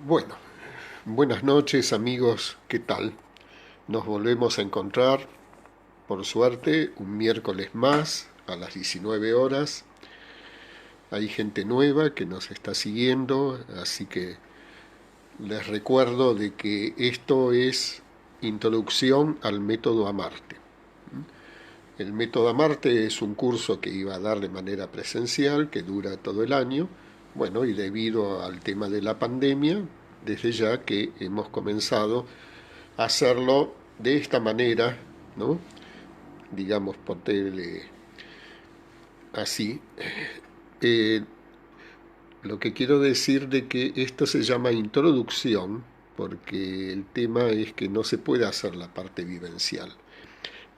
Bueno, buenas noches amigos, ¿qué tal? Nos volvemos a encontrar, por suerte, un miércoles más a las 19 horas. Hay gente nueva que nos está siguiendo, así que les recuerdo de que esto es Introducción al Método Amarte. El Método Amarte es un curso que iba a dar de manera presencial, que dura todo el año. Bueno, y debido al tema de la pandemia, desde ya que hemos comenzado hacerlo de esta manera, ¿no? Digamos, por tele, así. Eh, lo que quiero decir de que esto se llama introducción, porque el tema es que no se puede hacer la parte vivencial.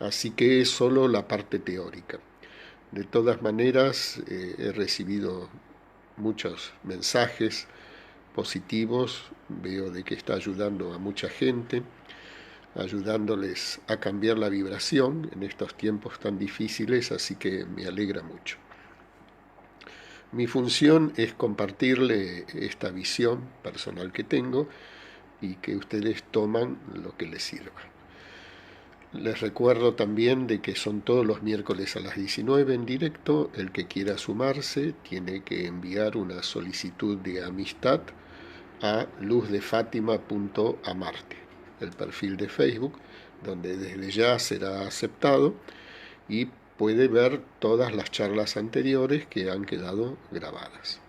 Así que es solo la parte teórica. De todas maneras, he recibido muchos mensajes positivos, veo de que está ayudando a mucha gente, ayudándoles a cambiar la vibración en estos tiempos tan difíciles, así que me alegra mucho. Mi función es compartirle esta visión personal que tengo y que ustedes toman lo que les sirva. Les recuerdo también de que son todos los miércoles a las 19 en directo. El que quiera sumarse tiene que enviar una solicitud de amistad a luzdefatima.amarte, el perfil de Facebook, donde desde ya será aceptado y puede ver todas las charlas anteriores que han quedado grabadas.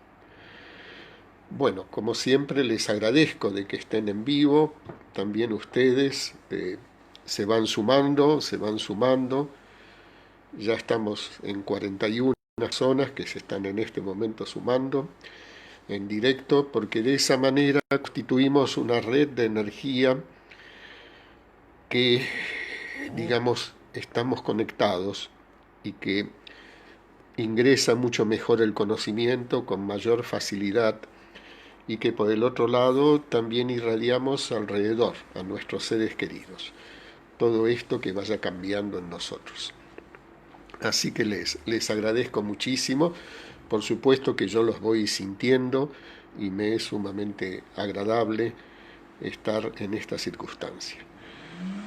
Bueno, como siempre les agradezco de que estén en vivo, también ustedes se van sumando, ya estamos en 41 personas que se están en este momento sumando en directo, porque de esa manera constituimos una red de energía que, digamos, estamos conectados y que ingresa mucho mejor el conocimiento con mayor facilidad y que por el otro lado también irradiamos alrededor a nuestros seres queridos. Todo esto que vaya cambiando en nosotros. Así que les agradezco muchísimo. Por supuesto que yo los voy sintiendo y me es sumamente agradable estar en esta circunstancia.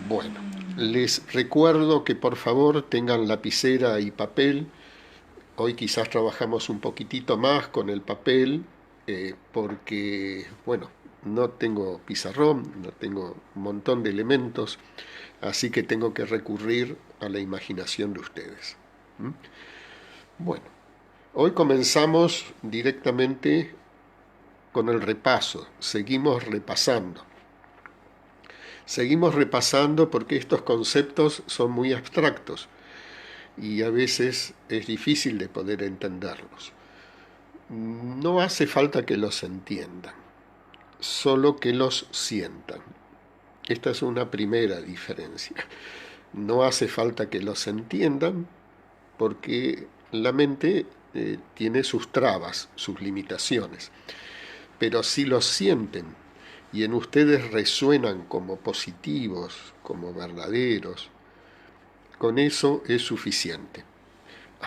Bueno, les recuerdo que por favor tengan lapicera y papel. Hoy quizás trabajamos un poquitito más con el papel porque, bueno, no tengo pizarrón, no tengo un montón de elementos, así que tengo que recurrir a la imaginación de ustedes. ¿Mm? Bueno, hoy comenzamos directamente con el repaso, seguimos repasando. Seguimos repasando porque estos conceptos son muy abstractos y a veces es difícil de poder entenderlos. No hace falta que los entiendan, solo que los sientan. Esta es una primera diferencia. No hace falta que los entiendan porque la mente tiene sus trabas, sus limitaciones. Pero si los sienten y en ustedes resuenan como positivos, como verdaderos, con eso es suficiente.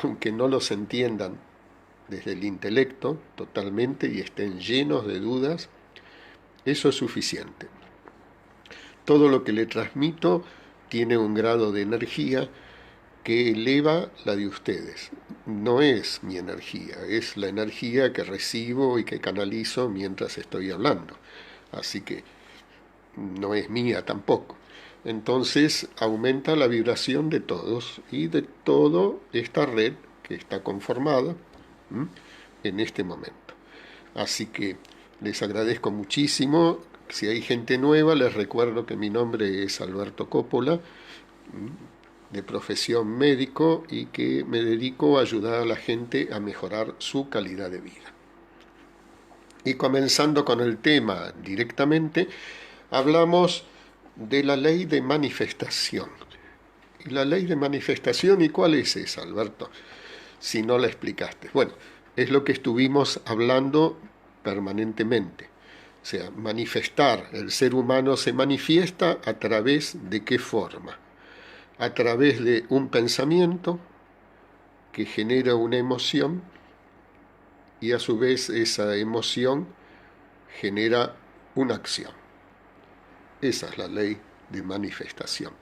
Aunque no los entiendan desde el intelecto totalmente y estén llenos de dudas, eso es suficiente. Todo lo que le transmito tiene un grado de energía que eleva la de ustedes. No es mi energía, es la energía que recibo y que canalizo mientras estoy hablando. Así que no es mía tampoco. Entonces aumenta la vibración de todos y de toda esta red que está conformada en este momento. Así que les agradezco muchísimo. Si hay gente nueva, les recuerdo que mi nombre es Alberto Coppola, de profesión médico y que me dedico a ayudar a la gente a mejorar su calidad de vida. Y comenzando con el tema directamente, hablamos de la ley de manifestación. ¿Y la ley de manifestación y cuál es esa, Alberto? Si no la explicaste. Bueno, es lo que estuvimos hablando permanentemente. O sea, manifestar, el ser humano se manifiesta a través de qué forma. A través de un pensamiento que genera una emoción y a su vez esa emoción genera una acción. Esa es la ley de manifestación.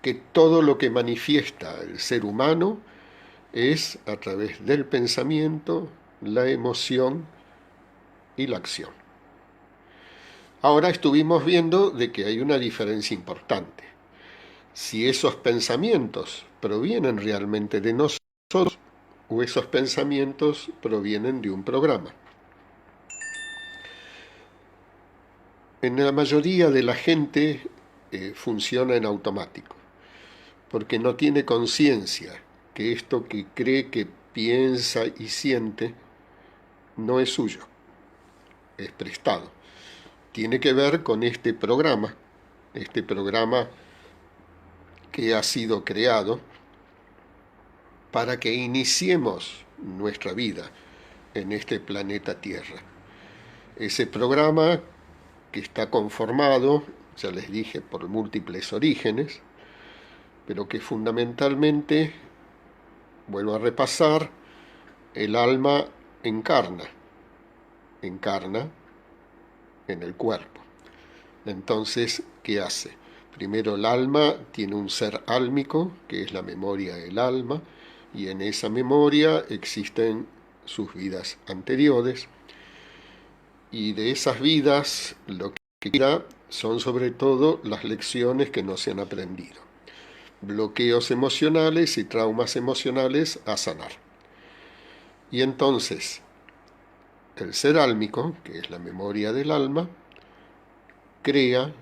Que todo lo que manifiesta el ser humano es a través del pensamiento, la emoción y la acción. Ahora estuvimos viendo de que hay una diferencia importante. Si esos pensamientos provienen realmente de nosotros o esos pensamientos provienen de un programa. En la mayoría de la gente funciona en automático, porque no tiene conciencia que esto que cree, que piensa y siente no es suyo, es prestado. Tiene que ver con este programa que ha sido creado para que iniciemos nuestra vida en este planeta Tierra. Ese programa que está conformado, ya les dije, por múltiples orígenes, pero que fundamentalmente, vuelvo a repasar, el alma encarna en el cuerpo. Entonces, ¿qué hace? Primero el alma tiene un ser álmico, que es la memoria del alma, y en esa memoria existen sus vidas anteriores, y de esas vidas lo que queda son sobre todo las lecciones que no se han aprendido, bloqueos emocionales y traumas emocionales a sanar. Y entonces, el ser álmico, que es la memoria del alma, crea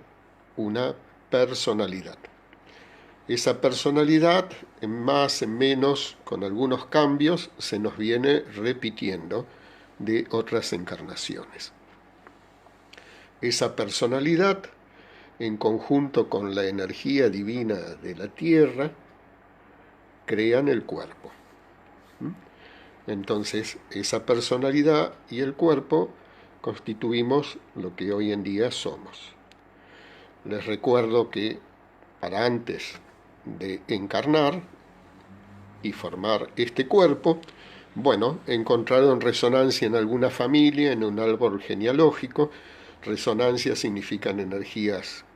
una personalidad. Esa personalidad, en más, en menos, con algunos cambios, se nos viene repitiendo de otras encarnaciones. Esa personalidad, en conjunto con la energía divina de la Tierra, crean el cuerpo. Entonces, esa personalidad y el cuerpo constituimos lo que hoy en día somos. Les recuerdo que para antes de encarnar y formar este cuerpo, bueno, encontraron resonancia en alguna familia, en un árbol genealógico. Resonancia significan energías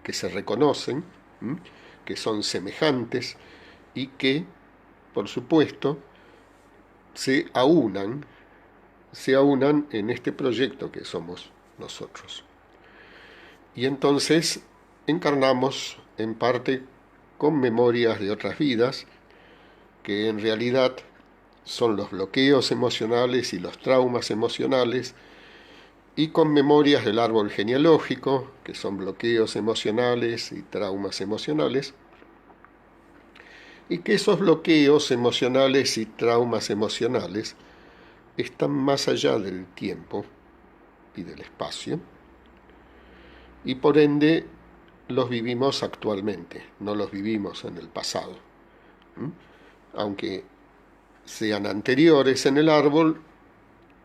que se reconocen, que son semejantes y que, por supuesto, se aunan en este proyecto que somos nosotros. Y entonces encarnamos en parte con memorias de otras vidas, que en realidad son los bloqueos emocionales y los traumas emocionales, y con memorias del árbol genealógico, que son bloqueos emocionales y traumas emocionales, y que esos bloqueos emocionales y traumas emocionales están más allá del tiempo y del espacio, y por ende los vivimos actualmente, no los vivimos en el pasado. Aunque sean anteriores en el árbol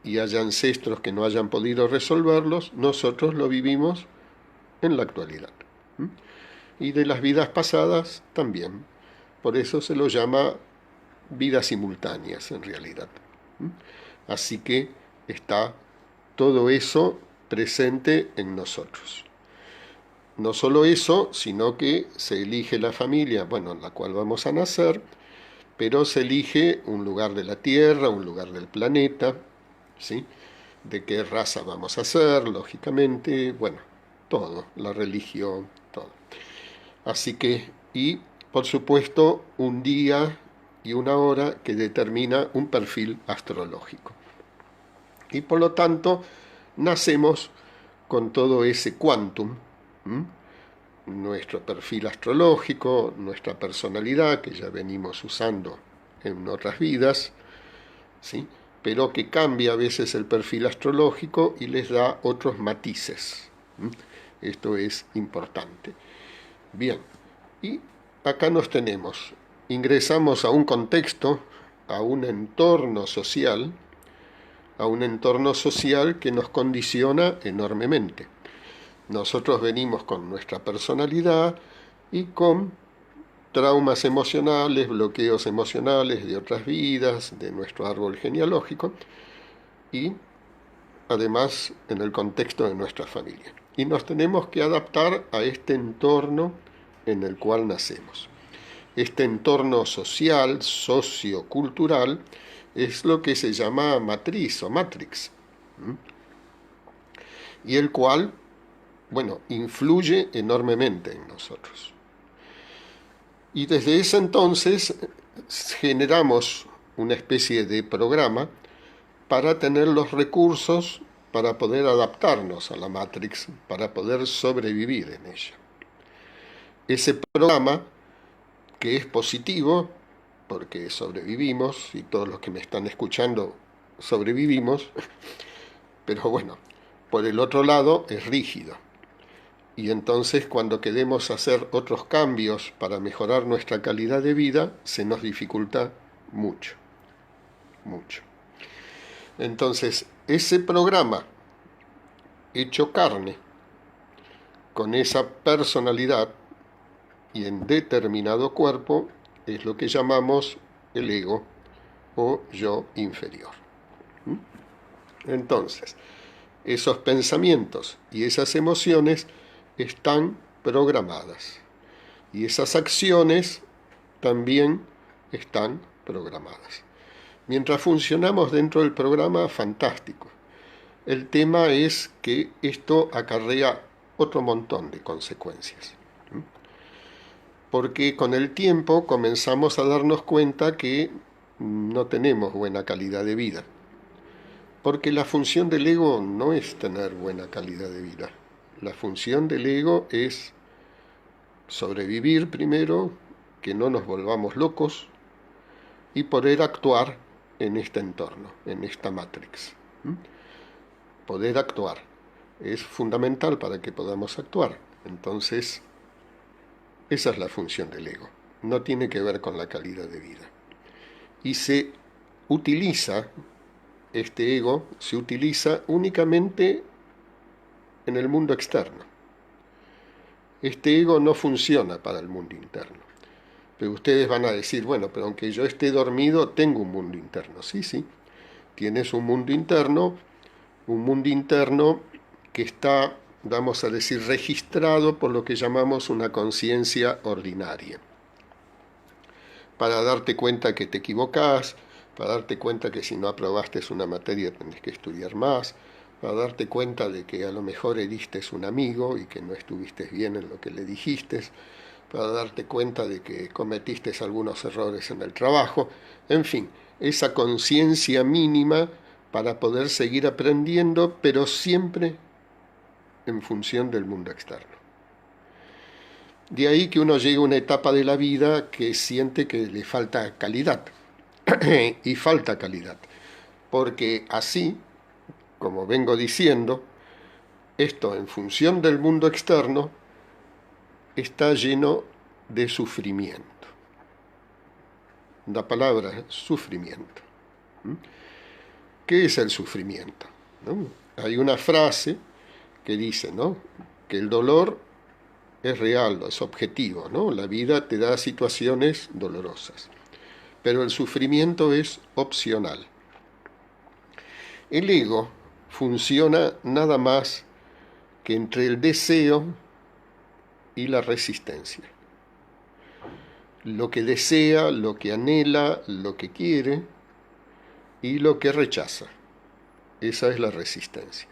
y haya ancestros que no hayan podido resolverlos, nosotros lo vivimos en la actualidad. Y de las vidas pasadas también. Por eso se lo llama vidas simultáneas en realidad. Así que está todo eso presente en nosotros. No solo eso, sino que se elige la familia, en la cual vamos a nacer, pero se elige un lugar de la Tierra, un lugar del planeta, ¿sí? De qué raza vamos a ser, lógicamente, todo, la religión, todo. Así que, y por supuesto, un día y una hora que determina un perfil astrológico. Y por lo tanto, nacemos con todo ese quantum, nuestro perfil astrológico, nuestra personalidad, que ya venimos usando en otras vidas, ¿sí? Pero que cambia a veces el perfil astrológico y les da otros matices. Esto es importante. Bien, y acá nos tenemos. Ingresamos a un contexto, a un entorno social que nos condiciona enormemente. Nosotros venimos con nuestra personalidad y con traumas emocionales, bloqueos emocionales de otras vidas, de nuestro árbol genealógico, y además en el contexto de nuestra familia. Y nos tenemos que adaptar a este entorno en el cual nacemos. Este entorno social, sociocultural, es lo que se llama matriz o matrix, y el cual, bueno, influye enormemente en nosotros. Y desde ese entonces generamos una especie de programa para tener los recursos para poder adaptarnos a la Matrix, para poder sobrevivir en ella. Ese programa, que es positivo, porque sobrevivimos, y todos los que me están escuchando sobrevivimos, pero bueno, por el otro lado es rígido. Y entonces cuando queremos hacer otros cambios para mejorar nuestra calidad de vida, se nos dificulta mucho, mucho. Entonces, ese programa hecho carne, con esa personalidad y en determinado cuerpo, es lo que llamamos el ego o yo inferior. Entonces, esos pensamientos y esas emociones están programadas. Y esas acciones también están programadas. Mientras funcionamos dentro del programa, fantástico. El tema es que esto acarrea otro montón de consecuencias. Porque con el tiempo comenzamos a darnos cuenta que no tenemos buena calidad de vida. Porque la función del ego no es tener buena calidad de vida. La función del ego es sobrevivir primero, que no nos volvamos locos y poder actuar en este entorno, en esta matrix. Poder actuar es fundamental para que podamos actuar. Entonces, esa es la función del ego. No tiene que ver con la calidad de vida. Y se utiliza, este ego se utiliza únicamente en el mundo externo. Este ego no funciona para el mundo interno. Pero ustedes van a decir, bueno, pero aunque yo esté dormido, tengo un mundo interno. Sí, sí, tienes un mundo interno que está, vamos a decir, registrado por lo que llamamos una conciencia ordinaria. Para darte cuenta que te equivocás, para darte cuenta que si no aprobaste una materia tenés que estudiar más, para darte cuenta de que a lo mejor heriste un amigo y que no estuviste bien en lo que le dijiste, para darte cuenta de que cometiste algunos errores en el trabajo, en fin, esa conciencia mínima para poder seguir aprendiendo, pero siempre en función del mundo externo. De ahí que uno llega a una etapa de la vida que siente que le falta calidad, y falta calidad, porque así, como vengo diciendo, esto en función del mundo externo está lleno de sufrimiento. La palabra sufrimiento. ¿Qué es el sufrimiento? ¿No? Hay una frase que dice, ¿no?, que el dolor es real, es objetivo, ¿no? La vida te da situaciones dolorosas, pero el sufrimiento es opcional. El ego funciona nada más que entre el deseo y la resistencia. Lo que desea, lo que anhela, lo que quiere y lo que rechaza. Esa es la resistencia.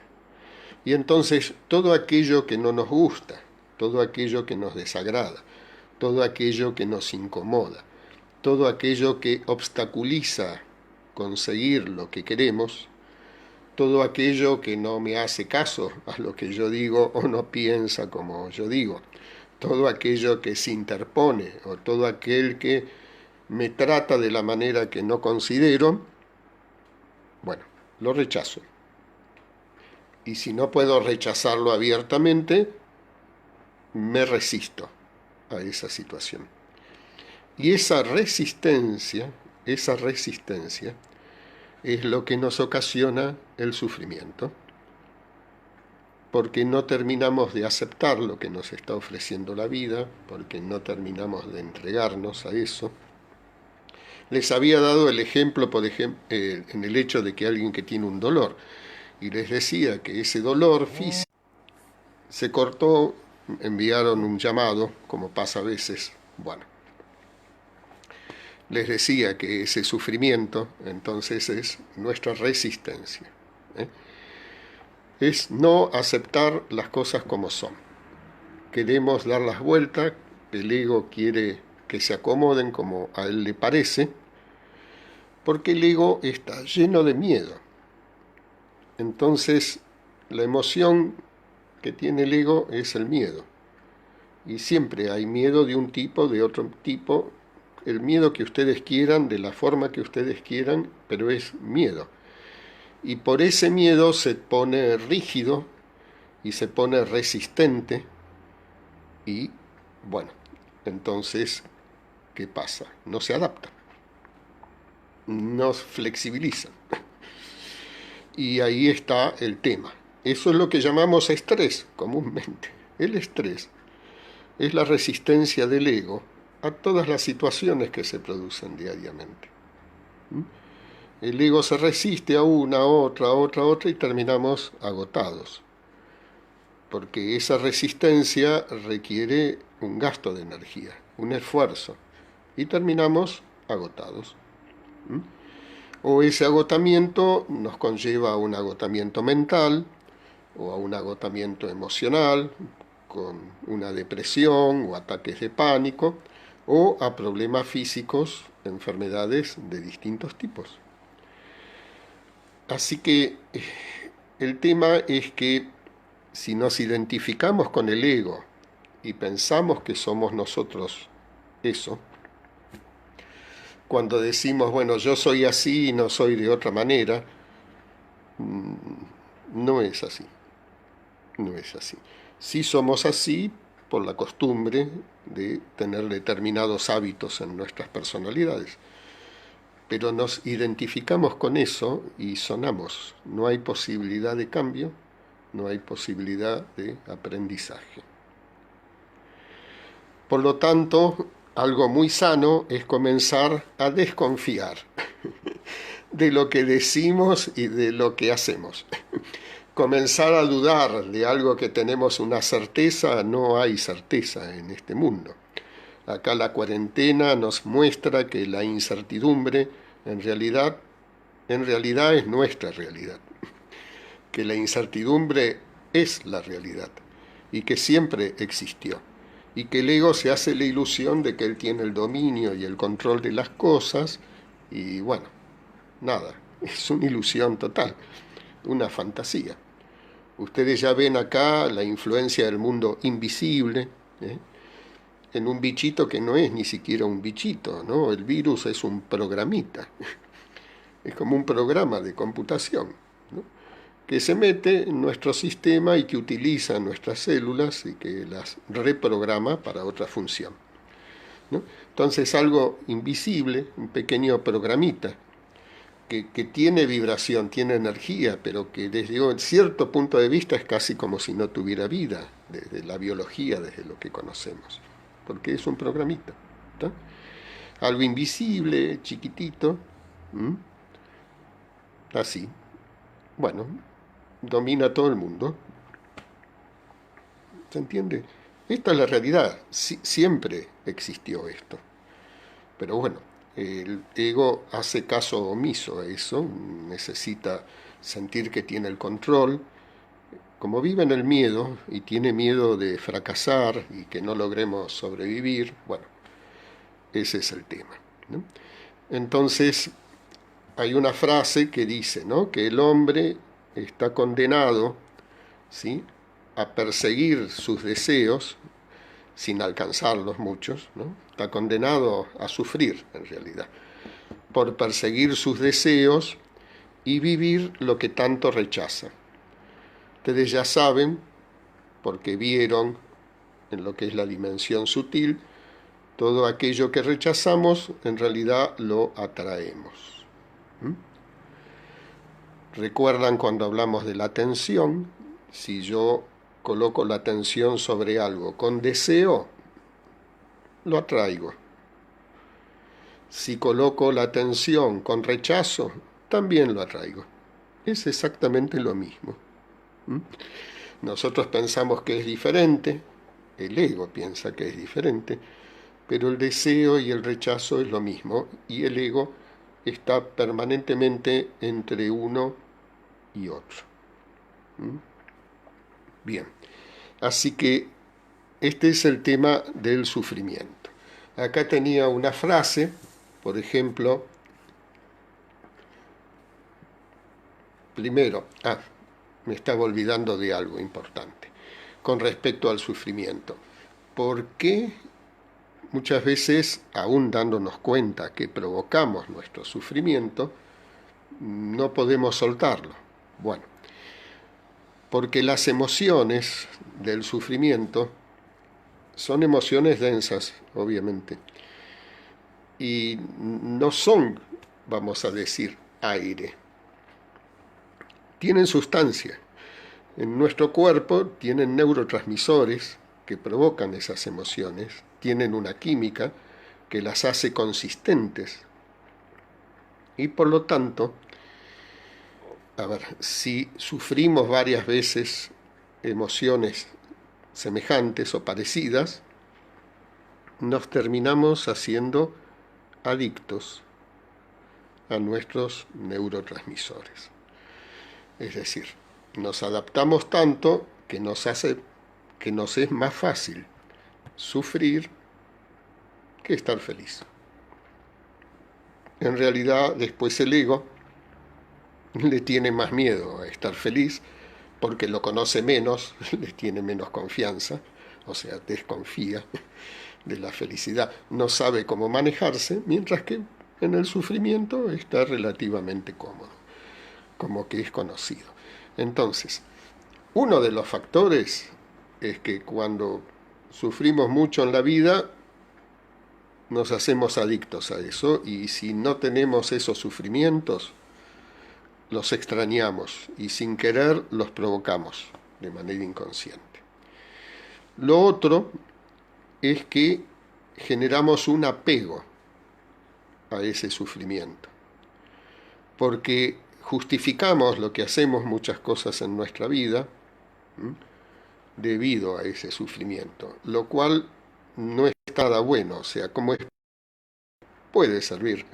Y entonces todo aquello que no nos gusta, todo aquello que nos desagrada, todo aquello que nos incomoda, todo aquello que obstaculiza conseguir lo que queremos, todo aquello que no me hace caso a lo que yo digo o no piensa como yo digo, todo aquello que se interpone o todo aquel que me trata de la manera que no considero, bueno, lo rechazo. Y si no puedo rechazarlo abiertamente, me resisto a esa situación. Y esa resistencia es lo que nos ocasiona el sufrimiento, porque no terminamos de aceptar lo que nos está ofreciendo la vida, porque no terminamos de entregarnos a eso. Les había dado el ejemplo, por ejemplo, en el hecho de que alguien que tiene un dolor, y les decía que ese dolor físico se cortó, enviaron un llamado, como pasa a veces, bueno, les decía que ese sufrimiento entonces es nuestra resistencia, ¿eh? Es no aceptar las cosas como son. Queremos dar las vueltas, el ego quiere que se acomoden como a él le parece, porque el ego está lleno de miedo. Entonces, la emoción que tiene el ego es el miedo. Y siempre hay miedo de un tipo, de otro tipo, el miedo que ustedes quieran, de la forma que ustedes quieran, pero es miedo. Y por ese miedo se pone rígido y se pone resistente y, bueno, entonces, ¿qué pasa? No se adapta, no flexibiliza. Y ahí está el tema. Eso es lo que llamamos estrés comúnmente. El estrés es la resistencia del ego a todas las situaciones que se producen diariamente. El ego se resiste a una, a otra y terminamos agotados. Porque esa resistencia requiere un gasto de energía, un esfuerzo, y terminamos agotados. O ese agotamiento nos conlleva a un agotamiento mental o a un agotamiento emocional, con una depresión o ataques de pánico, o a problemas físicos, enfermedades de distintos tipos. Así que el tema es que si nos identificamos con el ego y pensamos que somos nosotros eso, cuando decimos, bueno, yo soy así y no soy de otra manera, no es así. No es así. Sí somos así por la costumbre de tener determinados hábitos en nuestras personalidades, pero nos identificamos con eso y sonamos. No hay posibilidad de cambio, no hay posibilidad de aprendizaje. Por lo tanto, algo muy sano es comenzar a desconfiar de lo que decimos y de lo que hacemos. Comenzar a dudar de algo que tenemos una certeza, no hay certeza en este mundo. Acá la cuarentena nos muestra que la incertidumbre en realidad es nuestra realidad, que la incertidumbre es la realidad y que siempre existió, y que el ego se hace la ilusión de que él tiene el dominio y el control de las cosas, y bueno, nada, es una ilusión total, una fantasía. Ustedes ya ven acá la influencia del mundo invisible, en un bichito que no es ni siquiera un bichito, ¿no? El virus es un programita, es como un programa de computación, ¿no? Que se mete en nuestro sistema y que utiliza nuestras células y que las reprograma para otra función, ¿no? Entonces algo invisible, un pequeño programita, que tiene vibración, tiene energía, pero que desde un cierto punto de vista es casi como si no tuviera vida, desde la biología, desde lo que conocemos, porque es un programita, ¿tá? Algo invisible, chiquitito, así, bueno, domina todo el mundo, ¿se entiende? Esta es la realidad, siempre existió esto, pero bueno, el ego hace caso omiso a eso, necesita sentir que tiene el control. Como vive en el miedo y tiene miedo de fracasar y que no logremos sobrevivir, bueno, ese es el tema, ¿no? Entonces, hay una frase que dice, ¿no?, que el hombre está condenado, ¿sí?, a perseguir sus deseos, sin alcanzarlos muchos, ¿no? Está condenado a sufrir, en realidad, por perseguir sus deseos y vivir lo que tanto rechaza. Ustedes ya saben, porque vieron en lo que es la dimensión sutil, todo aquello que rechazamos, en realidad lo atraemos. ¿Recuerdan cuando hablamos de la atención? Si yo coloco la atención sobre algo con deseo, lo atraigo. Si coloco la atención con rechazo, también lo atraigo. es exactamente lo mismo. ¿Mm? Nosotros pensamos que es diferente, el ego piensa que es diferente, pero el deseo y el rechazo es lo mismo, y el ego está permanentemente entre uno y otro. ¿Mm? Bien, así que este es el tema del sufrimiento. Acá tenía una frase, por ejemplo, primero, me estaba olvidando de algo importante, con respecto al sufrimiento. ¿Por qué muchas veces, aún dándonos cuenta que provocamos nuestro sufrimiento, no podemos soltarlo? Bueno, porque las emociones del sufrimiento son emociones densas, obviamente, y no son, vamos a decir, aire. Tienen sustancia. En nuestro cuerpo tienen neurotransmisores que provocan esas emociones, tienen una química que las hace consistentes. Y por lo tanto, a ver, si sufrimos varias veces emociones semejantes o parecidas, nos terminamos haciendo adictos a nuestros neurotransmisores. Es decir, nos adaptamos tanto que nos es más fácil sufrir que estar feliz. En realidad, después el ego le tiene más miedo a estar feliz porque lo conoce menos, le tiene menos confianza, o sea, desconfía de la felicidad, no sabe cómo manejarse, mientras que en el sufrimiento está relativamente cómodo, como que es conocido. Entonces, uno de los factores es que cuando sufrimos mucho en la vida, nos hacemos adictos a eso, y si no tenemos esos sufrimientos, los extrañamos y sin querer los provocamos de manera inconsciente. Lo otro es que generamos un apego a ese sufrimiento, porque justificamos lo que hacemos muchas cosas en nuestra vida debido a ese sufrimiento, lo cual no es nada bueno, o sea, como puede servir,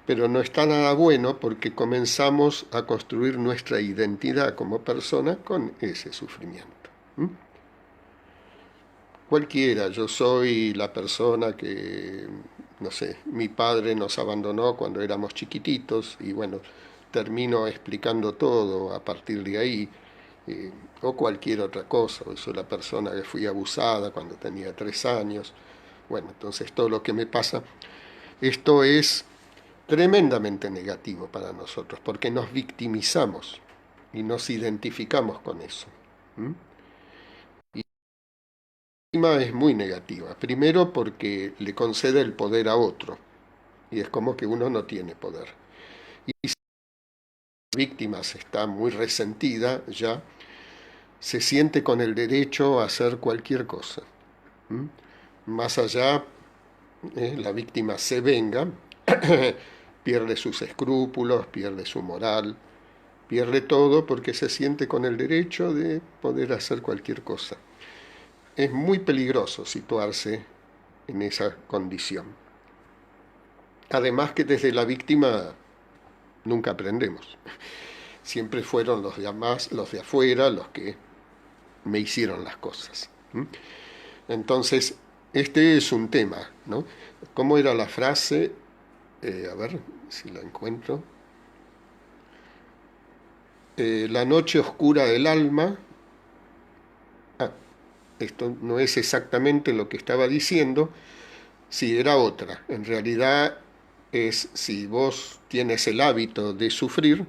pero no está nada bueno porque comenzamos a construir nuestra identidad como persona con ese sufrimiento. Cualquiera, yo soy la persona que, no sé, mi padre nos abandonó cuando éramos chiquititos y bueno, termino explicando todo a partir de ahí, o cualquier otra cosa, o soy la persona que fui abusada cuando tenía 3 años, bueno, entonces todo lo que me pasa, esto es tremendamente negativo para nosotros, porque nos victimizamos y nos identificamos con eso. Y la víctima es muy negativa, primero porque le concede el poder a otro, y es como que uno no tiene poder. Y si la víctima está muy resentida ya, se siente con el derecho a hacer cualquier cosa. Más allá, la víctima se venga, pierde sus escrúpulos, pierde su moral, pierde todo porque se siente con el derecho de poder hacer cualquier cosa. Es muy peligroso situarse en esa condición. Además que desde la víctima nunca aprendemos. Siempre fueron los demás, los de afuera, los que me hicieron las cosas. Entonces, este es un tema, ¿no? ¿Cómo era la frase? A ver si la encuentro. La noche oscura del alma. Esto no es exactamente lo que estaba diciendo, sí, era otra. En realidad es, si vos tienes el hábito de sufrir,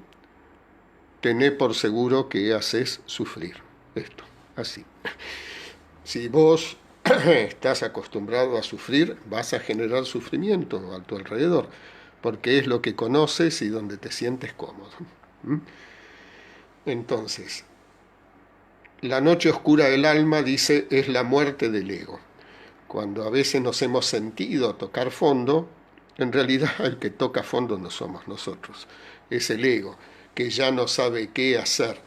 tené por seguro que haces sufrir. Esto, así. Si vos estás acostumbrado a sufrir, vas a generar sufrimiento a tu alrededor, porque es lo que conoces y donde te sientes cómodo. Entonces, la noche oscura del alma, dice, es la muerte del ego. Cuando a veces nos hemos sentido tocar fondo, en realidad el que toca fondo no somos nosotros, es el ego, que ya no sabe qué hacer,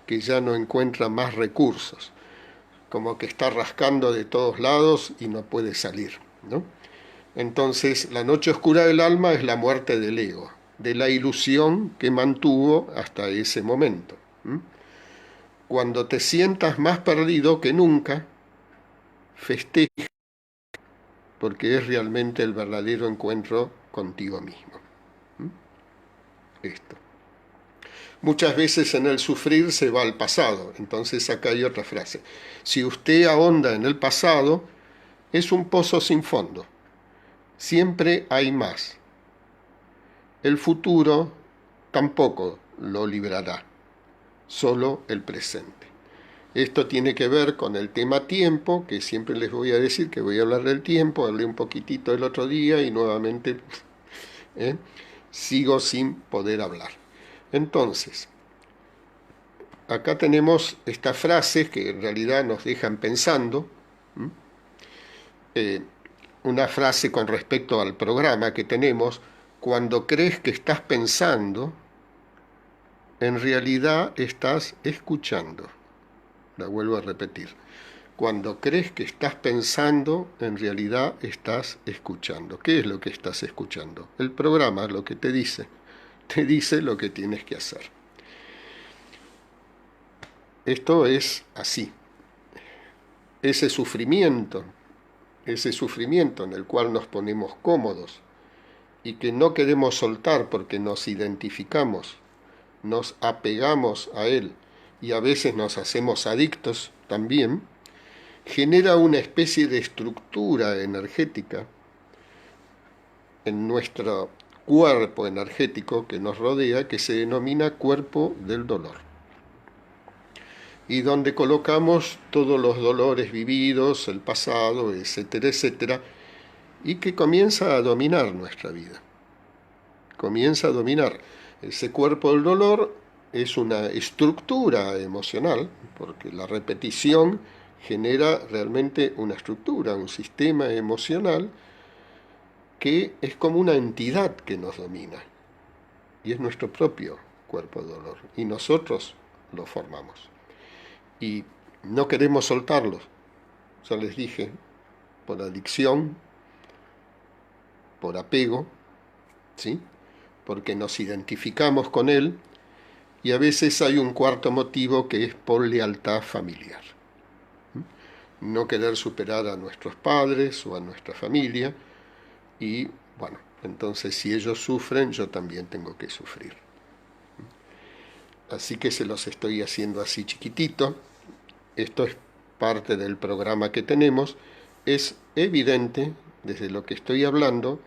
que ya no encuentra más recursos, como que está rascando de todos lados y no puede salir, ¿no? Entonces, la noche oscura del alma es la muerte del ego, de la ilusión que mantuvo hasta ese momento. Cuando te sientas más perdido que nunca, festeja, porque es realmente el verdadero encuentro contigo mismo. Esto. Muchas veces en el sufrir se va al pasado. Entonces acá hay otra frase. Si usted ahonda en el pasado, es un pozo sin fondo. Siempre hay más. El futuro tampoco lo librará, solo el presente. Esto tiene que ver con el tema tiempo, que siempre les voy a decir que voy a hablar del tiempo, hablé un poquitito el otro día y nuevamente sigo sin poder hablar. Entonces, acá tenemos estas frases que en realidad nos dejan pensando. Una frase con respecto al programa que tenemos: cuando crees que estás pensando, en realidad estás escuchando. La vuelvo a repetir. Cuando crees que estás pensando, en realidad estás escuchando. ¿Qué es lo que estás escuchando? El programa, lo que te dice lo que tienes que hacer. Esto es así. Ese sufrimiento en el cual nos ponemos cómodos y que no queremos soltar porque nos identificamos, nos apegamos a él y a veces nos hacemos adictos también, genera una especie de estructura energética en nuestro cuerpo energético que nos rodea, que se denomina cuerpo del dolor, y donde colocamos todos los dolores vividos, el pasado, etcétera, etcétera, y que comienza a dominar nuestra vida. Comienza a dominar. Ese cuerpo del dolor es una estructura emocional, porque la repetición genera realmente una estructura, un sistema emocional que es como una entidad que nos domina, y es nuestro propio cuerpo de dolor, y nosotros lo formamos. Y no queremos soltarlos, ya les dije, por adicción, por apego, ¿sí? Porque nos identificamos con él, y a veces hay un cuarto motivo que es por lealtad familiar. No querer superar a nuestros padres o a nuestra familia, y bueno, entonces si ellos sufren, yo también tengo que sufrir. Así que se los estoy haciendo así chiquitito. Esto es parte del programa que tenemos. Es evidente, desde lo que estoy hablando,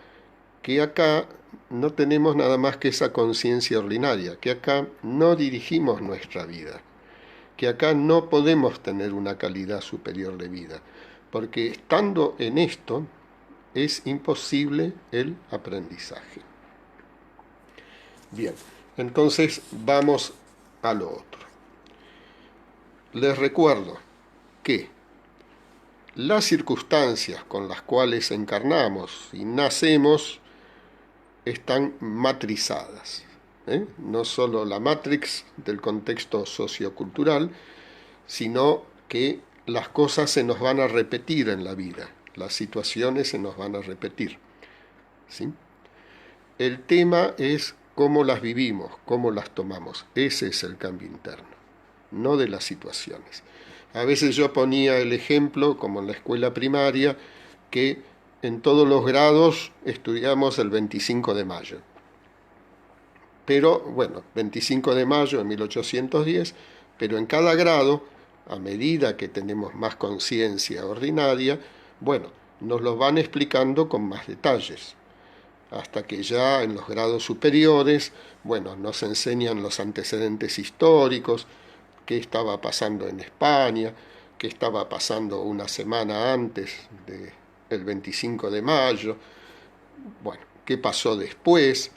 que acá no tenemos nada más que esa conciencia ordinaria, que acá no dirigimos nuestra vida, que acá no podemos tener una calidad superior de vida, porque estando en esto es imposible el aprendizaje. Bien, entonces vamos a lo otro. Les recuerdo que las circunstancias con las cuales encarnamos y nacemos están matrizadas, no solo la matrix del contexto sociocultural, sino que las cosas se nos van a repetir en la vida, las situaciones se nos van a repetir, ¿sí? El tema es cómo las vivimos, cómo las tomamos. Ese es el cambio interno, no de las situaciones. A veces yo ponía el ejemplo, como en la escuela primaria, que en todos los grados estudiamos el 25 de mayo. Pero, bueno, 25 de mayo de 1810, pero en cada grado, a medida que tenemos más conciencia ordinaria, bueno, nos lo van explicando con más detalles, hasta que ya en los grados superiores, bueno, nos enseñan los antecedentes históricos, qué estaba pasando en España, qué estaba pasando una semana antes del 25 de mayo, bueno, qué pasó después,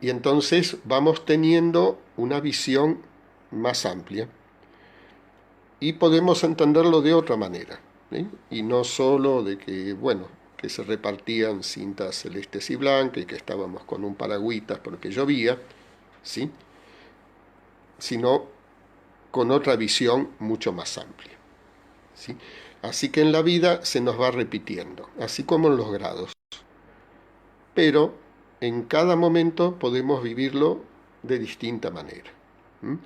y entonces vamos teniendo una visión más amplia y podemos entenderlo de otra manera, ¿sí? Y no solo de que, bueno, que se repartían cintas celestes y blancas y que estábamos con un paragüitas porque llovía, ¿sí? sino con otra visión mucho más amplia, ¿sí? Así que en la vida se nos va repitiendo, así como en los grados. Pero en cada momento podemos vivirlo de distinta manera, ¿m?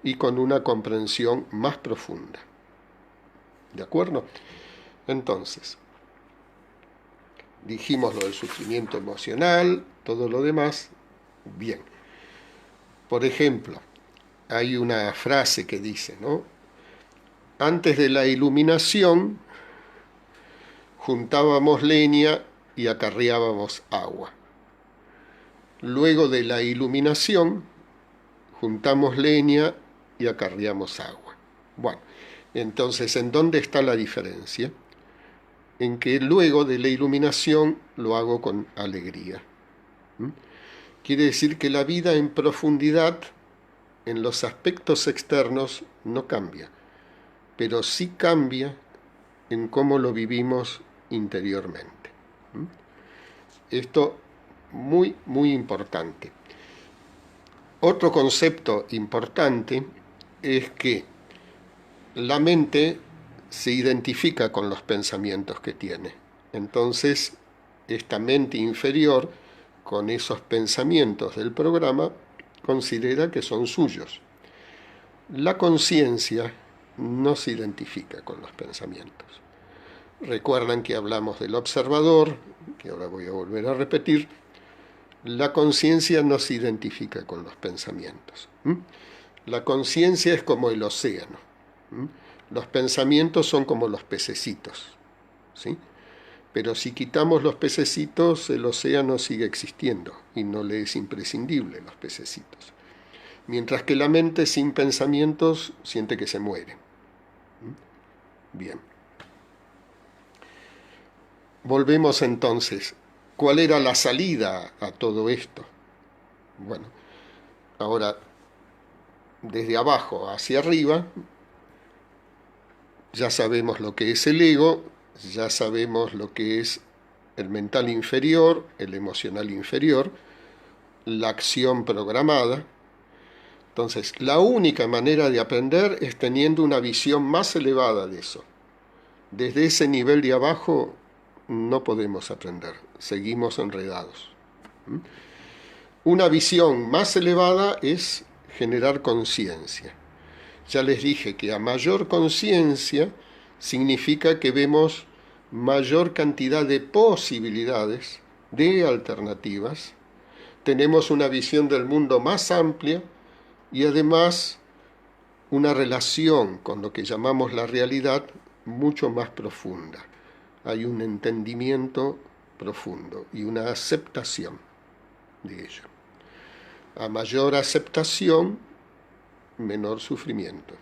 Y con una comprensión más profunda. ¿De acuerdo? Entonces, dijimos lo del sufrimiento emocional, todo lo demás, bien. Por ejemplo, hay una frase que dice, ¿no? Antes de la iluminación, juntábamos leña y acarreábamos agua. Luego de la iluminación, juntamos leña y acarreamos agua. Bueno, entonces, ¿en dónde está la diferencia? En que luego de la iluminación lo hago con alegría. Quiere decir que la vida en profundidad, en los aspectos externos, no cambia, pero sí cambia en cómo lo vivimos interiormente. Esto muy, muy importante. Otro concepto importante es que la mente se identifica con los pensamientos que tiene. Entonces, esta mente inferior, con esos pensamientos del programa, considera que son suyos. La conciencia no se identifica con los pensamientos. Recuerdan que hablamos del observador, que ahora voy a volver a repetir. La conciencia no se identifica con los pensamientos. La conciencia es como el océano. Los pensamientos son como los pececitos, ¿sí? Pero si quitamos los pececitos, el océano sigue existiendo y no le es imprescindible los pececitos. Mientras que la mente sin pensamientos siente que se muere. Bien. Volvemos entonces. ¿Cuál era la salida a todo esto? Bueno, ahora, desde abajo hacia arriba, ya sabemos lo que es el ego, ya sabemos lo que es el mental inferior, el emocional inferior, la acción programada. Entonces, la única manera de aprender es teniendo una visión más elevada de eso. Desde ese nivel de abajo no podemos aprender, seguimos enredados. Una visión más elevada es generar conciencia. Ya les dije que a mayor conciencia significa que vemos mayor cantidad de posibilidades, de alternativas, tenemos una visión del mundo más amplia y además una relación con lo que llamamos la realidad mucho más profunda. Hay un entendimiento profundo y una aceptación de ello. A mayor aceptación, menor sufrimiento.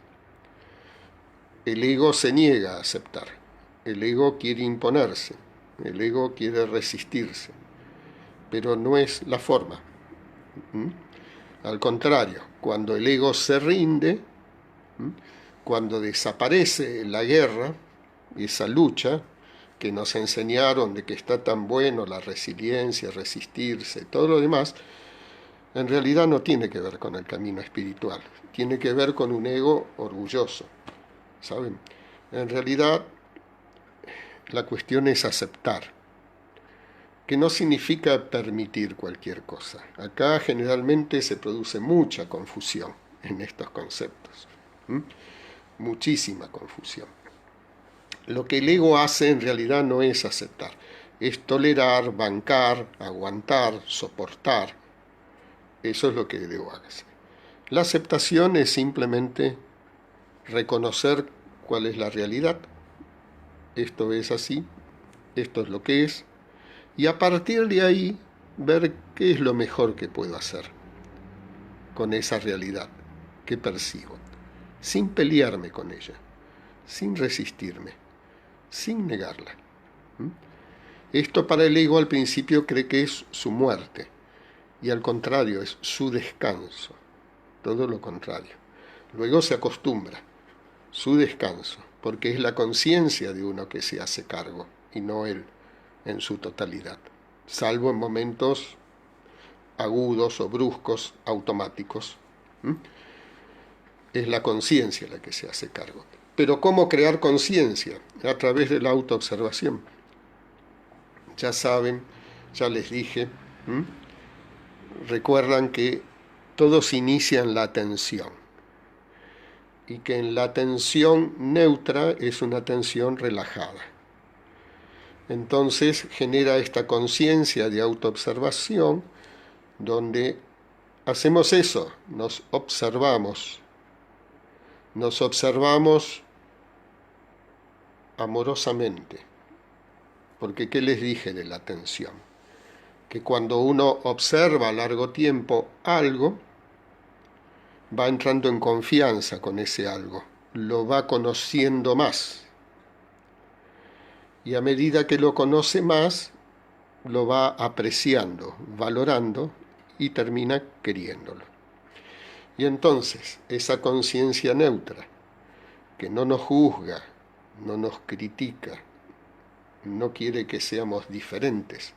El ego se niega a aceptar, el ego quiere imponerse, el ego quiere resistirse, pero no es la forma. Al contrario, cuando el ego se rinde, cuando desaparece la guerra, esa lucha que nos enseñaron de que está tan bueno la resiliencia, resistirse, todo lo demás, en realidad no tiene que ver con el camino espiritual, tiene que ver con un ego orgulloso, ¿saben? En realidad la cuestión es aceptar, que no significa permitir cualquier cosa. Acá generalmente se produce mucha confusión en estos conceptos, muchísima confusión. Lo que el ego hace en realidad no es aceptar, es tolerar, bancar, aguantar, soportar. Eso es lo que el ego hace. La aceptación es simplemente reconocer cuál es la realidad. Esto es así, esto es lo que es, y a partir de ahí ver qué es lo mejor que puedo hacer con esa realidad que percibo, sin pelearme con ella, sin resistirme, sin negarla. Esto para el ego al principio cree que es su muerte, y al contrario es su descanso, todo lo contrario. Luego se acostumbra, su descanso, porque es la conciencia de uno que se hace cargo, y no él en su totalidad, salvo en momentos agudos o bruscos, automáticos. es la conciencia la que se hace cargo. Pero ¿cómo crear conciencia? A través de la autoobservación. Ya saben, ya les dije, recuerdan que todos inician la atención y que en la atención neutra es una atención relajada. Entonces genera esta conciencia de autoobservación donde hacemos eso, nos observamos amorosamente. Porque ¿qué les dije de la atención? Que cuando uno observa a largo tiempo algo, va entrando en confianza con ese algo, lo va conociendo más. Y a medida que lo conoce más, lo va apreciando, valorando y termina queriéndolo. Y entonces, esa conciencia neutra, que no nos juzga, no nos critica, no quiere que seamos diferentes,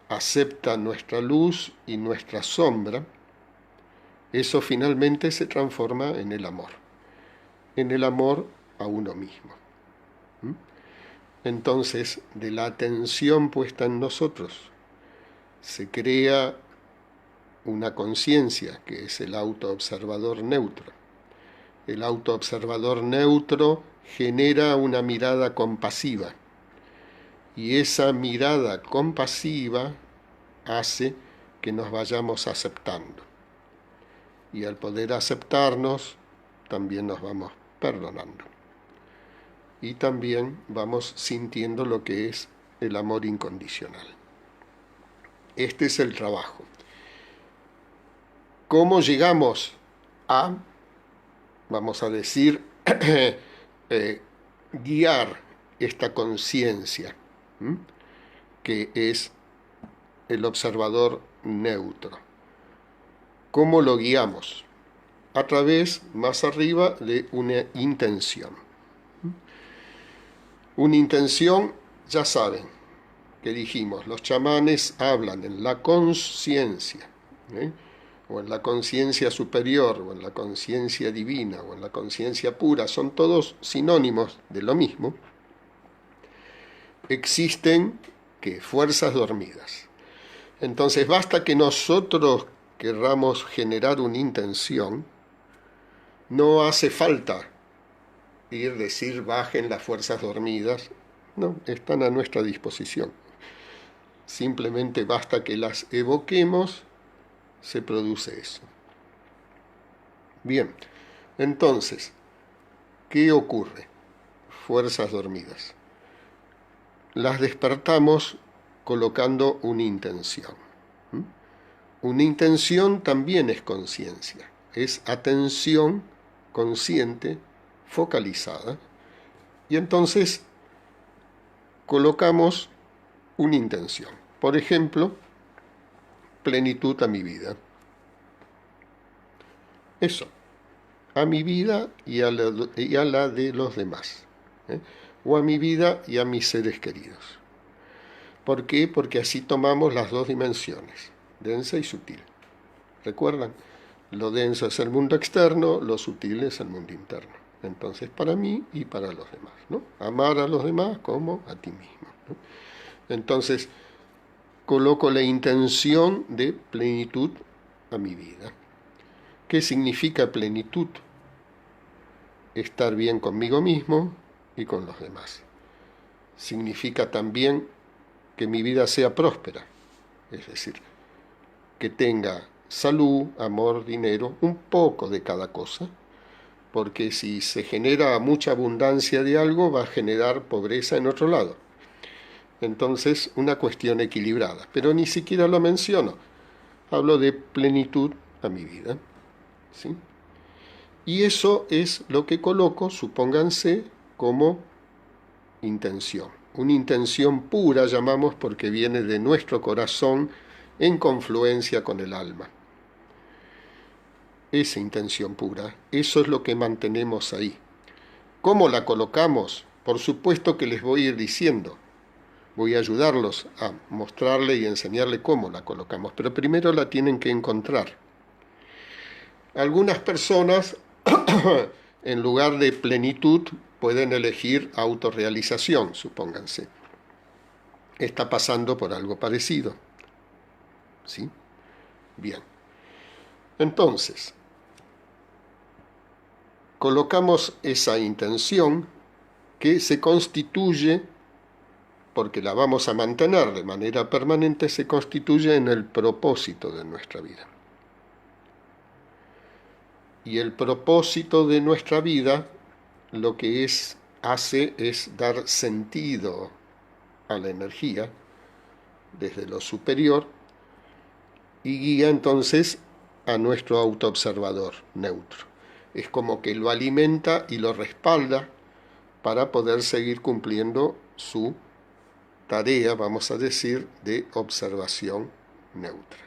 acepta nuestra luz y nuestra sombra, eso finalmente se transforma en el amor a uno mismo. Entonces, de la atención puesta en nosotros, se crea una conciencia que es el autoobservador neutro. El autoobservador neutro genera una mirada compasiva y esa mirada compasiva hace que nos vayamos aceptando. Y al poder aceptarnos, también nos vamos perdonando. Y también vamos sintiendo lo que es el amor incondicional. Este es el trabajo. ¿Cómo llegamos a, vamos a decir, guiar esta conciencia, que es el observador neutro? ¿Cómo lo guiamos? A través, más arriba, de una intención. Una intención, ya saben, que dijimos, los chamanes hablan en la conciencia, o en la conciencia superior, o en la conciencia divina, o en la conciencia pura, son todos sinónimos de lo mismo. Existen fuerzas dormidas. Entonces basta que nosotros querramos generar una intención, no hace falta decir bajen las fuerzas dormidas, no, están a nuestra disposición. Simplemente basta que las evoquemos, se produce eso. Bien, entonces, ¿qué ocurre? Fuerzas dormidas. Las despertamos colocando una intención. Una intención también es conciencia, es atención consciente, focalizada, y entonces colocamos una intención. Por ejemplo, plenitud a mi vida. Eso, a mi vida y a la de los demás, o a mi vida y a mis seres queridos. ¿Por qué? Porque así tomamos las dos dimensiones, densa y sutil. ¿Recuerdan? Lo denso es el mundo externo, lo sutil es el mundo interno. Entonces, para mí y para los demás, ¿no? Amar a los demás como a ti mismo, ¿no? Entonces, coloco la intención de plenitud a mi vida. ¿Qué significa plenitud? Estar bien conmigo mismo y con los demás. Significa también que mi vida sea próspera, es decir, que tenga salud, amor, dinero, un poco de cada cosa, porque si se genera mucha abundancia de algo, va a generar pobreza en otro lado. Entonces, una cuestión equilibrada, pero ni siquiera lo menciono. Hablo de plenitud a mi vida, ¿sí? Y eso es lo que coloco, supónganse, como intención. Una intención pura llamamos porque viene de nuestro corazón en confluencia con el alma. Esa intención pura, eso es lo que mantenemos ahí. ¿Cómo la colocamos? Por supuesto que les voy a ir diciendo. Voy a ayudarlos a mostrarle y enseñarle cómo la colocamos, pero primero la tienen que encontrar. Algunas personas, en lugar de plenitud, pueden elegir autorrealización, supónganse. Está pasando por algo parecido. ¿Sí? Bien. Entonces, colocamos esa intención que se constituye, porque la vamos a mantener de manera permanente, se constituye en el propósito de nuestra vida. Y el propósito de nuestra vida lo que hace es dar sentido a la energía desde lo superior y guía entonces a nuestro autoobservador neutro. Es como que lo alimenta y lo respalda para poder seguir cumpliendo su tarea, vamos a decir, de observación neutra.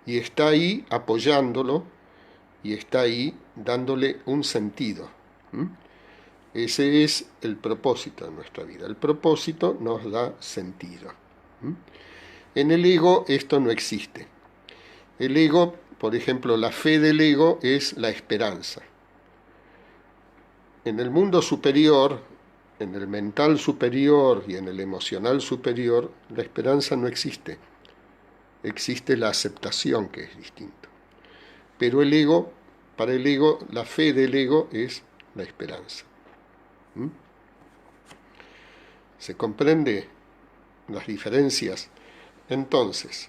Y está ahí apoyándolo y está ahí dándole un sentido. Ese es el propósito de nuestra vida. El propósito nos da sentido. En el ego esto no existe. El ego, por ejemplo, la fe del ego es la esperanza. En el mundo superior, en el mental superior y en el emocional superior, la esperanza no existe. Existe la aceptación, que es distinto. Pero el ego, para el ego, la fe del ego es la esperanza. ¿Se comprende las diferencias? Entonces,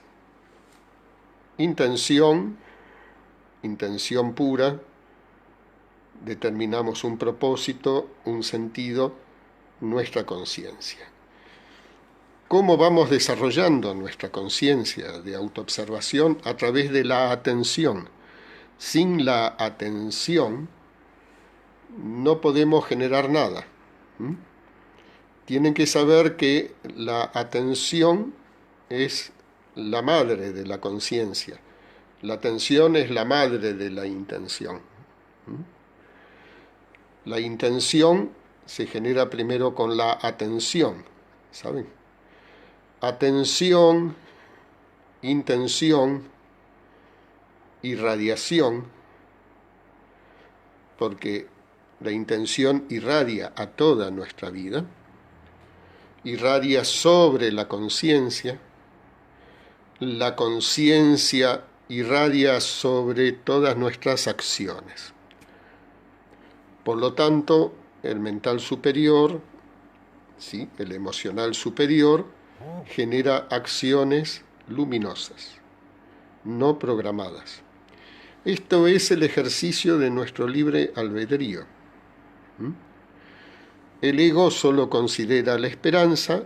intención pura, determinamos un propósito, un sentido, nuestra conciencia. ¿Cómo vamos desarrollando nuestra conciencia de autoobservación? A través de la atención. Sin la atención no podemos generar nada. Tienen que saber que la atención es la madre de la conciencia. La atención es la madre de la intención. La intención se genera primero con la atención, ¿saben? Atención, intención, irradiación, porque la intención irradia a toda nuestra vida, irradia sobre la conciencia irradia sobre todas nuestras acciones. Por lo tanto, el mental superior, ¿sí?, el emocional superior, genera acciones luminosas, no programadas. Esto es el ejercicio de nuestro libre albedrío. El ego solo considera la esperanza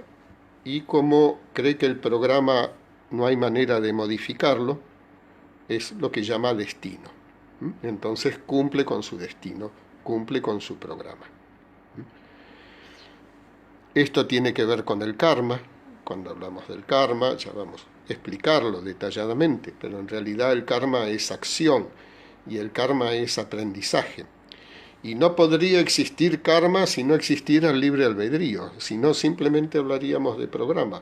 y como cree que el programa no hay manera de modificarlo, es lo que llama destino. Entonces cumple con su destino, cumple con su programa. Esto tiene que ver con el karma. Cuando hablamos del karma ya vamos a explicarlo detalladamente, pero en realidad el karma es acción y el karma es aprendizaje. Y no podría existir karma si no existiera el libre albedrío, si no simplemente hablaríamos de programa.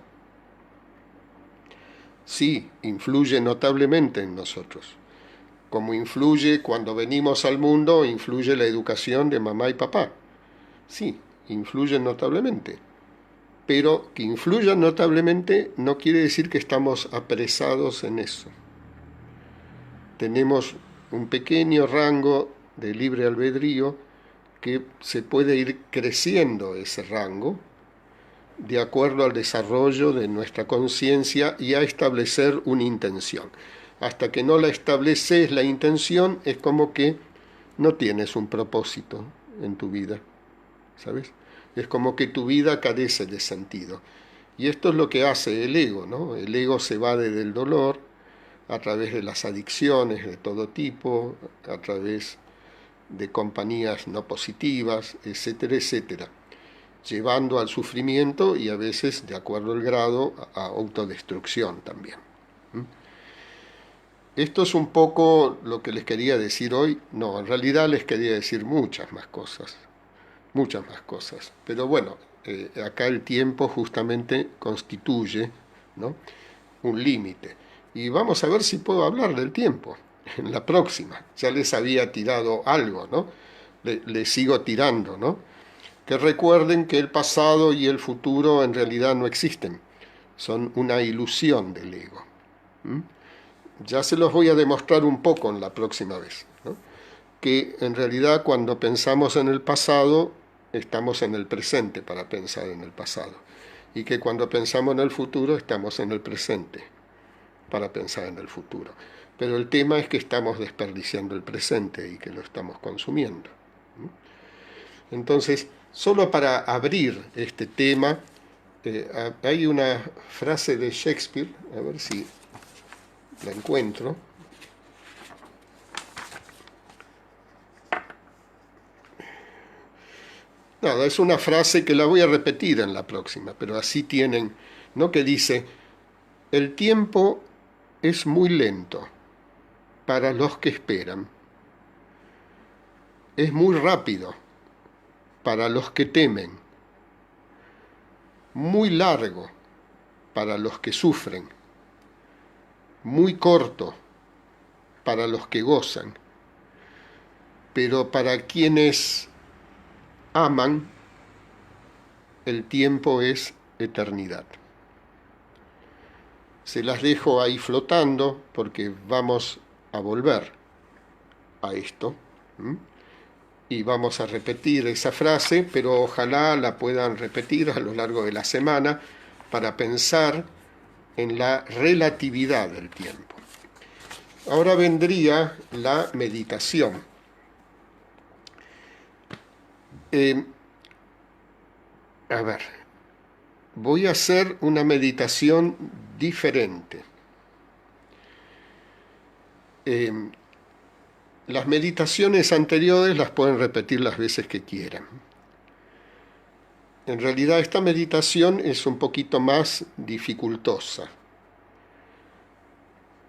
Sí, influye notablemente en nosotros. Como influye cuando venimos al mundo, influye la educación de mamá y papá. Sí, influye notablemente. Pero que influyan notablemente no quiere decir que estamos apresados en eso. Tenemos un pequeño rango de libre albedrío que se puede ir creciendo ese rango de acuerdo al desarrollo de nuestra conciencia y a establecer una intención. Hasta que no la estableces la intención, es como que no tienes un propósito en tu vida, ¿sabes? Es como que tu vida carece de sentido. Y esto es lo que hace el ego, ¿no? El ego se evade del dolor a través de las adicciones de todo tipo, a través de compañías no positivas, etcétera, etcétera, llevando al sufrimiento y a veces, de acuerdo al grado, a autodestrucción también. Esto es un poco lo que les quería decir hoy. No, en realidad les quería decir muchas más cosas, pero bueno, acá el tiempo justamente constituye, ¿no?, un límite. Y vamos a ver si puedo hablar del tiempo. en la próxima. Ya les había tirado algo, ¿no? Les sigo tirando, ¿no? Que recuerden que el pasado y el futuro en realidad no existen. Son una ilusión del ego. ¿Mm? Ya se los voy a demostrar un poco en la próxima vez, ¿no? Que en realidad cuando pensamos en el pasado, estamos en el presente para pensar en el pasado. Y que cuando pensamos en el futuro, estamos en el presente para pensar en el futuro. Pero el tema es que estamos desperdiciando el presente y que lo estamos consumiendo. Entonces, solo para abrir este tema, hay una frase de Shakespeare, a ver si la encuentro. Nada, es una frase que la voy a repetir en la próxima, pero así tienen, ¿no? Que dice: el tiempo es muy lento para los que esperan, es muy rápido para los que temen, muy largo para los que sufren, muy corto para los que gozan, pero para quienes aman, el tiempo es eternidad. Se las dejo ahí flotando porque vamos a volver a esto. Y vamos a repetir esa frase, pero ojalá la puedan repetir a lo largo de la semana para pensar en la relatividad del tiempo. Ahora vendría la meditación. A ver, voy a hacer una meditación diferente. Las meditaciones anteriores las pueden repetir las veces que quieran. En realidad esta meditación es un poquito más dificultosa,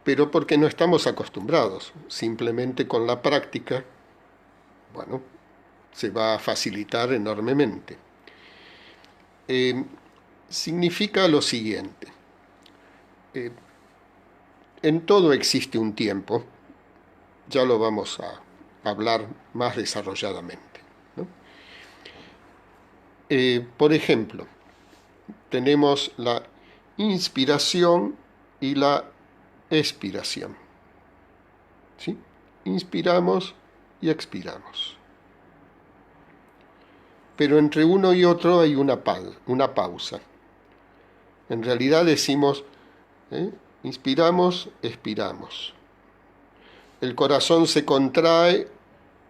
pero porque no estamos acostumbrados. Simplemente con la práctica, bueno, se va a facilitar enormemente. Significa lo siguiente: en todo existe un tiempo, ya lo vamos a hablar más desarrolladamente, ¿no? Por ejemplo, tenemos la inspiración y la expiración, ¿sí? Inspiramos y expiramos. Pero entre uno y otro hay una pausa. En realidad decimos, inspiramos, expiramos. El corazón se contrae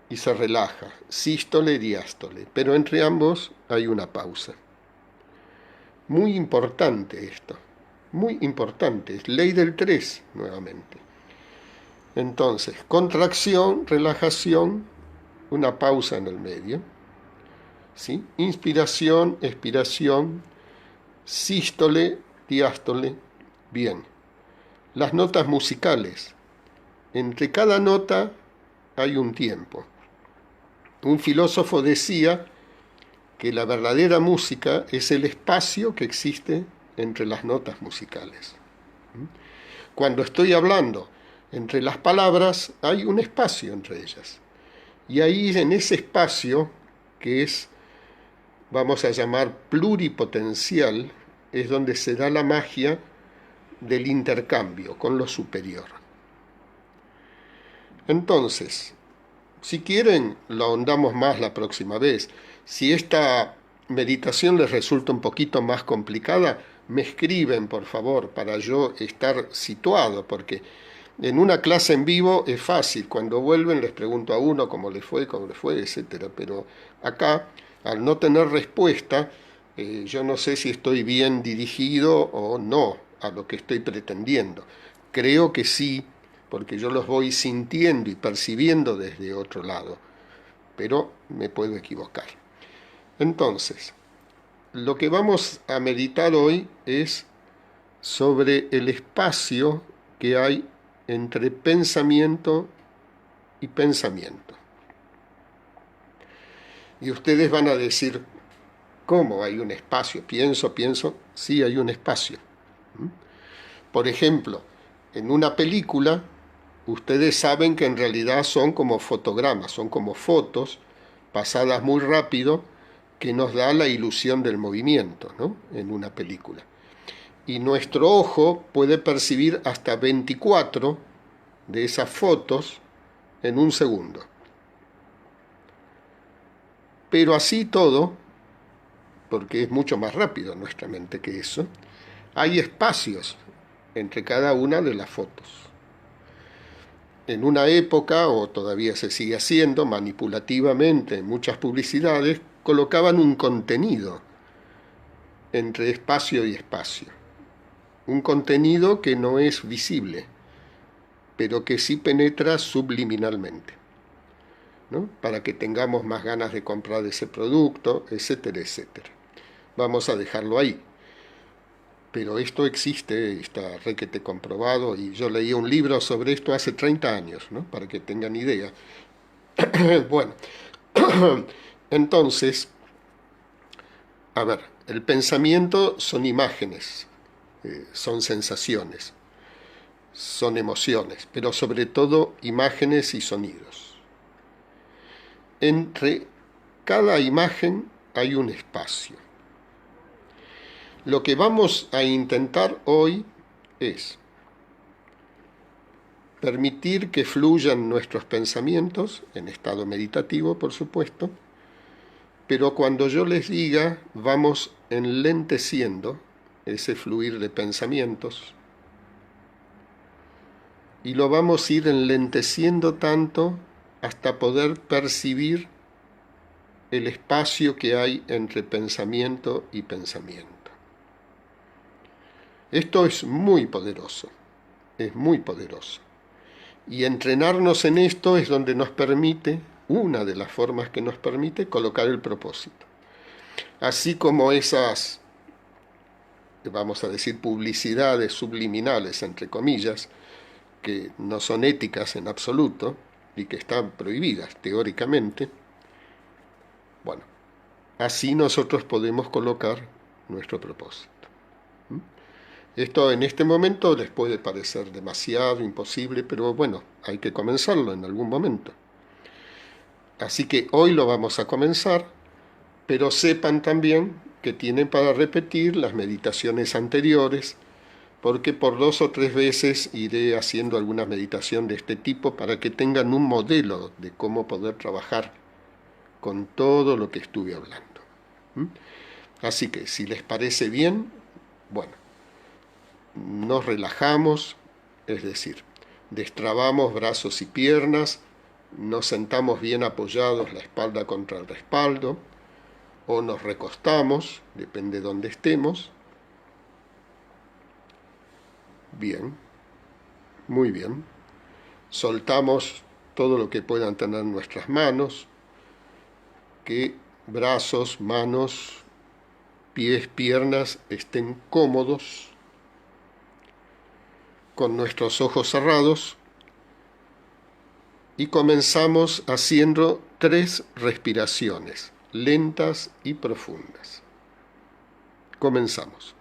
y se relaja, sístole y diástole, pero entre ambos hay una pausa. Muy importante esto, muy importante, es ley del 3 nuevamente. Entonces, contracción, relajación, una pausa en el medio, ¿sí? Inspiración, expiración, sístole, diástole. Bien, las notas musicales. Entre cada nota hay un tiempo. Un filósofo decía que la verdadera música es el espacio que existe entre las notas musicales. Cuando estoy hablando entre las palabras, hay un espacio entre ellas. Y ahí, en ese espacio, que es, vamos a llamar pluripotencial, es donde se da la magia del intercambio con lo superior. Entonces, si quieren, lo ahondamos más la próxima vez. Si esta meditación les resulta un poquito más complicada, me escriben, por favor, para yo estar situado, porque en una clase en vivo es fácil. Cuando vuelven les pregunto a uno cómo le fue, etc. Pero acá, al no tener respuesta, yo no sé si estoy bien dirigido o no a lo que estoy pretendiendo. Creo que sí, porque yo los voy sintiendo y percibiendo desde otro lado, pero me puedo equivocar. Entonces, lo que vamos a meditar hoy es sobre el espacio que hay entre pensamiento y pensamiento. Y ustedes van a decir, ¿cómo hay un espacio? Pienso, sí hay un espacio. Por ejemplo, en una película, Ustedes saben que en realidad son como fotogramas, son como fotos pasadas muy rápido que nos da la ilusión del movimiento, ¿no? En una película. Y nuestro ojo puede percibir hasta 24 de esas fotos en un segundo. Pero así todo, porque es mucho más rápido nuestra mente que eso, hay espacios entre cada una de las fotos. En una época, o todavía se sigue haciendo, manipulativamente en muchas publicidades, colocaban un contenido entre espacio y espacio. Un contenido que no es visible, pero que sí penetra subliminalmente, ¿no? Para que tengamos más ganas de comprar ese producto, etcétera, etcétera. Vamos a dejarlo ahí. Pero esto existe, está requete comprobado, y yo leí un libro sobre esto hace 30 años, ¿no? Para que tengan idea. Bueno, entonces, a ver, el pensamiento son imágenes, son sensaciones, son emociones, pero sobre todo imágenes y sonidos. Entre cada imagen hay un espacio. Lo que vamos a intentar hoy es permitir que fluyan nuestros pensamientos, en estado meditativo, por supuesto, pero cuando yo les diga, vamos enlenteciendo ese fluir de pensamientos y lo vamos a ir enlenteciendo tanto hasta poder percibir el espacio que hay entre pensamiento y pensamiento. Esto es muy poderoso, es muy poderoso. Y entrenarnos en esto es donde nos permite, una de las formas que nos permite, colocar el propósito. Así como esas, vamos a decir, publicidades subliminales, entre comillas, que no son éticas en absoluto y que están prohibidas teóricamente, bueno, así nosotros podemos colocar nuestro propósito. Esto en este momento les puede parecer demasiado, imposible, pero bueno, hay que comenzarlo en algún momento. Así que hoy lo vamos a comenzar, pero sepan también que tienen para repetir las meditaciones anteriores, porque por 2 o 3 veces iré haciendo alguna meditación de este tipo para que tengan un modelo de cómo poder trabajar con todo lo que estuve hablando. Así que si les parece bien, bueno, nos relajamos, es decir, destrabamos brazos y piernas, nos sentamos bien apoyados, la espalda contra el respaldo, o nos recostamos, depende de dónde estemos. Bien, muy bien. Soltamos todo lo que puedan tener nuestras manos, que brazos, manos, pies, piernas estén cómodos, con nuestros ojos cerrados, y comenzamos haciendo 3 respiraciones, lentas y profundas. Comenzamos.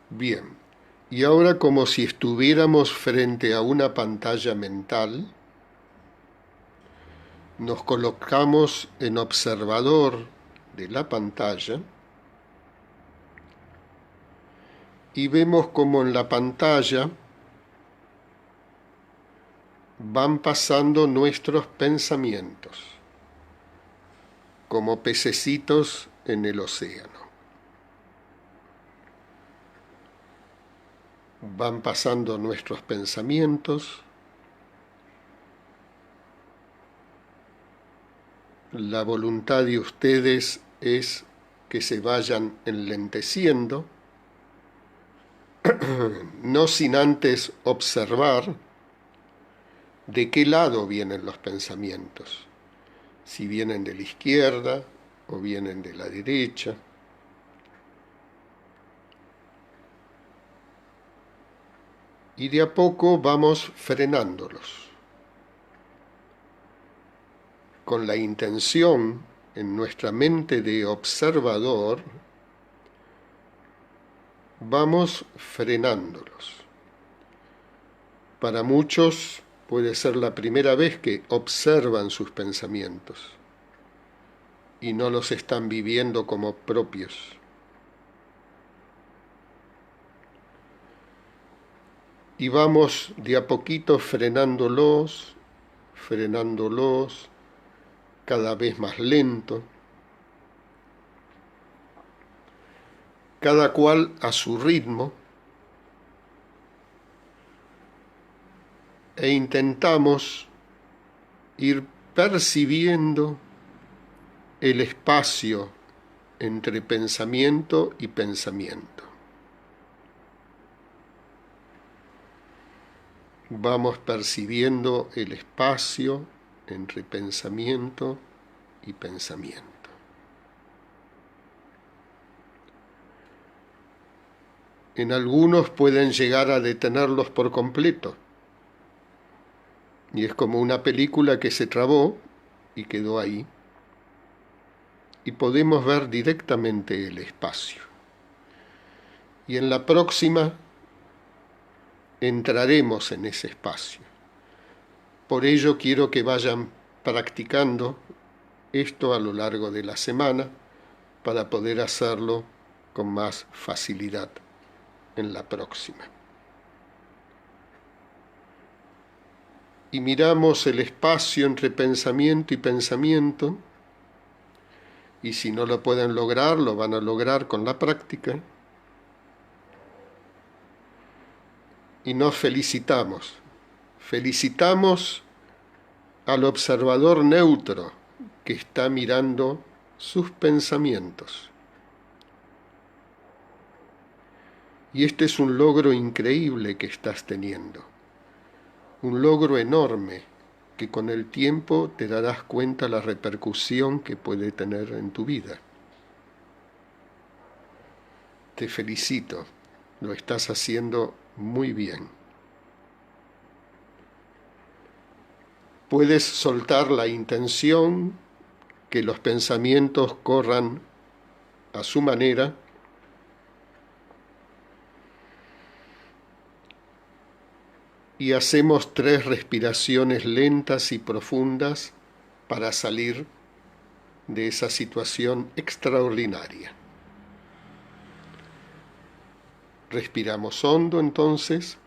Bien, y ahora como si estuviéramos frente a una pantalla mental, nos colocamos en observador de la pantalla y vemos como en la pantalla van pasando nuestros pensamientos, como pececitos en el océano. Van pasando nuestros pensamientos, la voluntad de ustedes es que se vayan enlenteciendo, no sin antes observar de qué lado vienen los pensamientos, si vienen de la izquierda o vienen de la derecha. Y de a poco vamos frenándolos, con la intención en nuestra mente de observador, vamos frenándolos. Para muchos puede ser la primera vez que observan sus pensamientos y no los están viviendo como propios. Y vamos de a poquito frenándolos, cada vez más lento, cada cual a su ritmo, e intentamos ir percibiendo el espacio entre pensamiento y pensamiento. Vamos percibiendo el espacio entre pensamiento y pensamiento. En algunos pueden llegar a detenerlos por completo, y es como una película que se trabó y quedó ahí, y podemos ver directamente el espacio. Y en la próxima entraremos en ese espacio. Por ello quiero que vayan practicando esto a lo largo de la semana para poder hacerlo con más facilidad en la próxima. Y miramos el espacio entre pensamiento y pensamiento, y si no lo pueden lograr, lo van a lograr con la práctica, y nos felicitamos. Felicitamos al observador neutro que está mirando sus pensamientos. Y este es un logro increíble que estás teniendo, un logro enorme que con el tiempo te darás cuenta la repercusión que puede tener en tu vida. Te felicito, lo estás haciendo muy bien. Puedes soltar la intención, que los pensamientos corran a su manera, y hacemos 3 respiraciones lentas y profundas para salir de esa situación extraordinaria. Respiramos hondo entonces.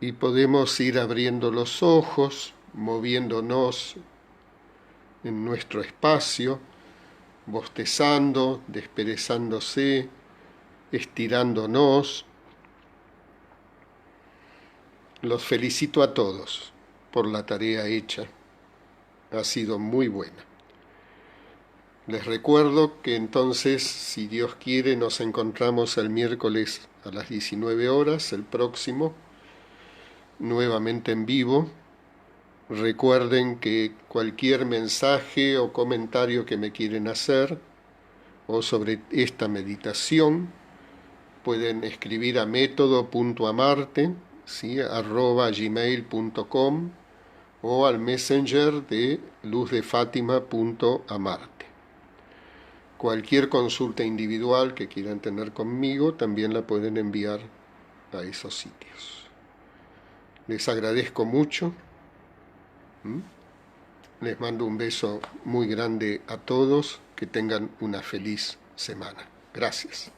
Y podemos ir abriendo los ojos, moviéndonos en nuestro espacio, bostezando, desperezándose, estirándonos. Los felicito a todos por la tarea hecha. Ha sido muy buena. Les recuerdo que entonces, si Dios quiere, nos encontramos el miércoles a las 19 horas, el próximo, nuevamente en vivo. Recuerden que cualquier mensaje o comentario que me quieren hacer o sobre esta meditación pueden escribir a método.amarte, ¿sí? @gmail.com, o al messenger de luzdefátima.amarte. Cualquier consulta individual que quieran tener conmigo también la pueden enviar a esos sitios. Les agradezco mucho. Les mando un beso muy grande a todos. Que tengan una feliz semana. Gracias.